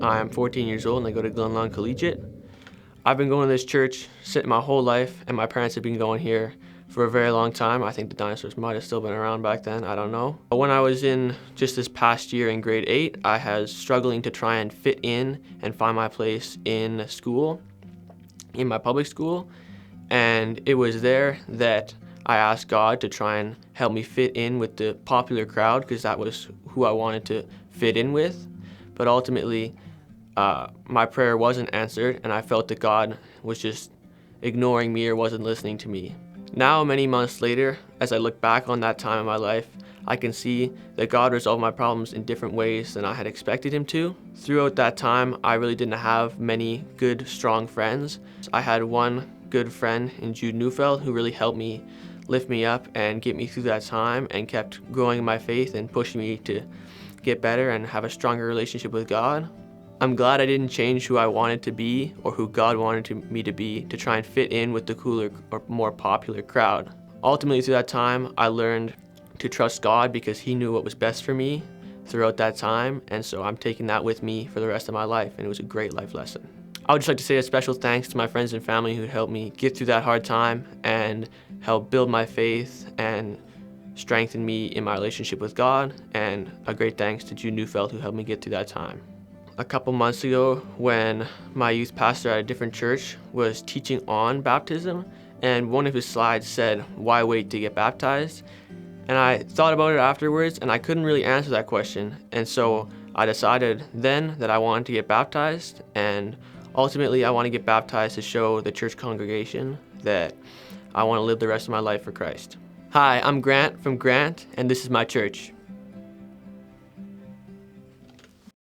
I'm 14 years old and I go to Glen Lawn Collegiate. I've been going to this church my whole life, and my parents have been going here for a very long time. I think the dinosaurs might have still been around back then, I don't know. But when I was in just this past year in grade 8, I was struggling to try and fit in and find my place in school, in my public school. And it was there that I asked God to try and help me fit in with the popular crowd, because that was who I wanted to fit in with. But ultimately, my prayer wasn't answered, and I felt that God was just ignoring me or wasn't listening to me. Now, many months later, as I look back on that time in my life, I can see that God resolved my problems in different ways than I had expected him to. Throughout that time, I really didn't have many good, strong friends. I had one good friend in Jude Neufeld who really helped me lift me up and get me through that time and kept growing in my faith and pushing me to get better and have a stronger relationship with God. I'm glad I didn't change who I wanted to be or who God wanted me to be to try and fit in with the cooler or more popular crowd. Ultimately, through that time, I learned to trust God because he knew what was best for me throughout that time, and so I'm taking that with me for the rest of my life, and it was a great life lesson. I would just like to say a special thanks to my friends and family who helped me get through that hard time and help build my faith and strengthen me in my relationship with God, and a great thanks to Jude Neufeld who helped me get through that time. A couple months ago, when my youth pastor at a different church was teaching on baptism, and one of his slides said, "Why wait to get baptized?" And I thought about it afterwards, and I couldn't really answer that question. And so I decided then that I wanted to get baptized, and ultimately I want to get baptized to show the church congregation that I want to live the rest of my life for Christ. Hi, I'm Grant from Grant, and this is my church.